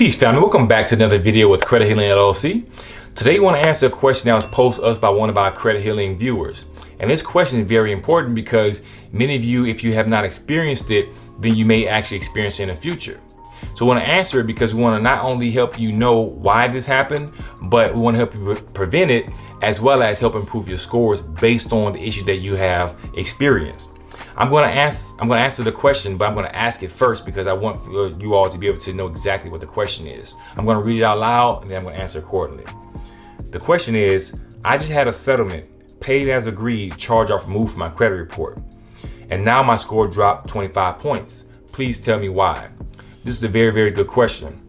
Peace family, welcome back to another video with Credit Healing LLC. Today we want to answer a question that was posted to us by one of our Credit Healing viewers. And this question is very important because many of you, if you have not experienced it, then you may actually experience it in the future. So we want to answer it because we want to not only help you know why this happened, but we want to help you prevent it, as well as help improve your scores based on the issue that you have experienced. I'm going to answer the question, but I'm going to ask it first because I want you all to be able to know exactly what the question is. I'm going to read it out loud and then I'm going to answer accordingly. The question is, I just had a settlement, paid as agreed, charge off removed from my credit report, and now my score dropped 25 points. Please tell me why. This is a very, very good question.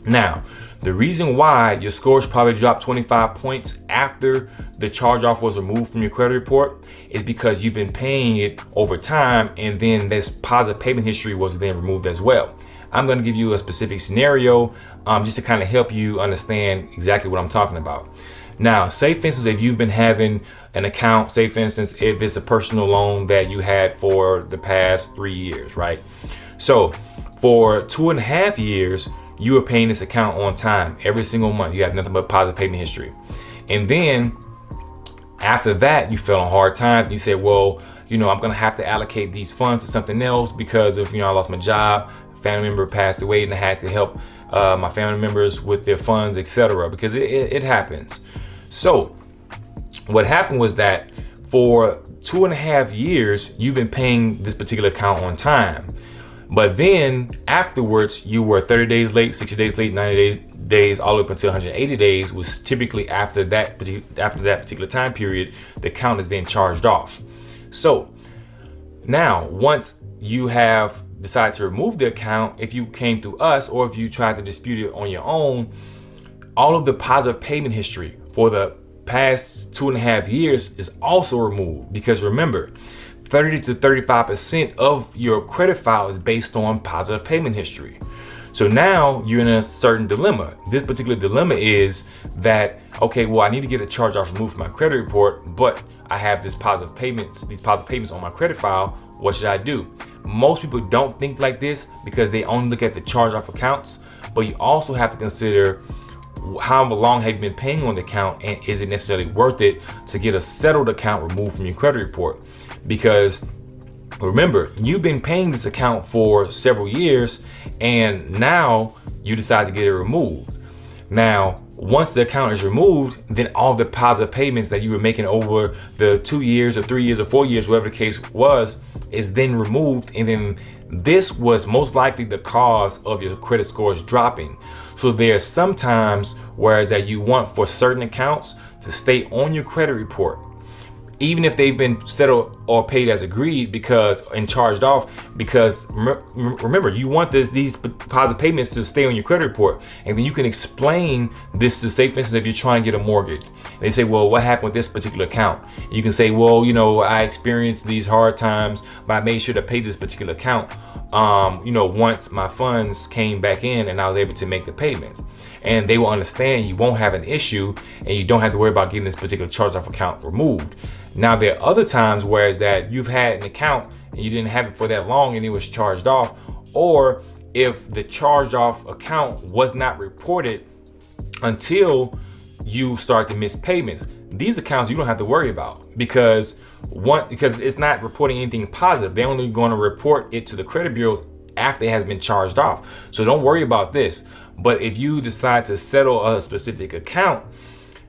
Now, the reason why your scores probably dropped 25 points after the charge off was removed from your credit report is because you've been paying it over time, and then this positive payment history was then removed as well. I'm going to give you a specific scenario just to kind of help you understand exactly what I'm talking about. Now, say for instance, if you've been having an account, say for instance, if it's a personal loan that you had for the past 3 years, right? So for 2.5 years, you were paying this account on time every single month. You have nothing but positive payment history. And then after that, you fell on hard times. You said, well, I'm going to have to allocate these funds to something else because of, I lost my job, family member passed away, and I had to help my family members with their funds, etc. because it happens. So what happened was that for 2.5 years, you've been paying this particular account on time. But then afterwards, you were 30 days late, 60 days late, 90 days, all the way up until 180 days, was typically after that particular time period, the account is then charged off. So now, once you have decided to remove the account, if you came through us or if you tried to dispute it on your own, all of the positive payment history for the past 2.5 years is also removed. Because remember, 30 to 35% of your credit file is based on positive payment history. So now you're in a certain dilemma. This particular dilemma is that, okay, well, I need to get a charge off removed from my credit report, but I have these positive payments on my credit file. What should I do? Most people don't think like this because they only look at the charge off accounts, but you also have to consider how long have you been paying on the account, and is it necessarily worth it to get a settled account removed from your credit report? Because remember, you've been paying this account for several years and now you decide to get it removed. Now, once the account is removed, then all the positive payments that you were making over the 2 years or 3 years or 4 years, whatever the case was, is then removed. And then this was most likely the cause of your credit scores dropping. So there's sometimes whereas that you want for certain accounts to stay on your credit report, even if they've been settled or paid as agreed and charged off, because remember, you want these positive payments to stay on your credit report. And then you can explain this to, say for instance, if you're trying to get a mortgage, and they say, well, what happened with this particular account? And you can say, well, I experienced these hard times, but I made sure to pay this particular account once my funds came back in and I was able to make the payments. And they will understand you won't have an issue and you don't have to worry about getting this particular charge off account removed. Now, there are other times whereas that you've had an account and you didn't have it for that long and it was charged off, or if the charged off account was not reported until you start to miss payments. These accounts you don't have to worry about because it's not reporting anything positive. They're only going to report it to the credit bureau after it has been charged off. So don't worry about this. But if you decide to settle a specific account,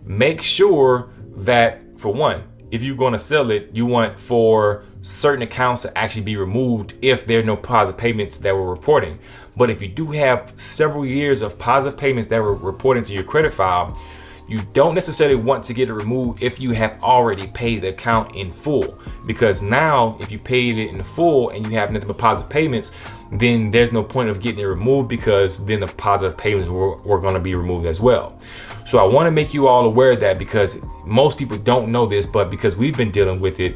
make sure that, for one, if you're going to sell it, you want for certain accounts to actually be removed if there are no positive payments that were reporting. But if you do have several years of positive payments that were reporting to your credit file, you don't necessarily want to get it removed if you have already paid the account in full. Because now, if you paid it in full and you have nothing but positive payments, then there's no point of getting it removed because then the positive payments were going to be removed as well. So I want to make you all aware of that because most people don't know this, but because we've been dealing with it,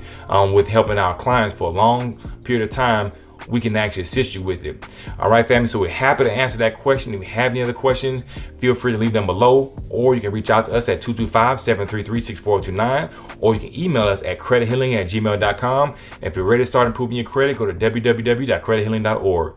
with helping our clients for a long period of time, we can actually assist you with it. All right, family. So we're happy to answer that question. If you have any other questions, feel free to leave them below, or you can reach out to us at 225-733-6429, or you can email us at credithealing@gmail.com. If you're ready to start improving your credit, go to www.credithealing.org.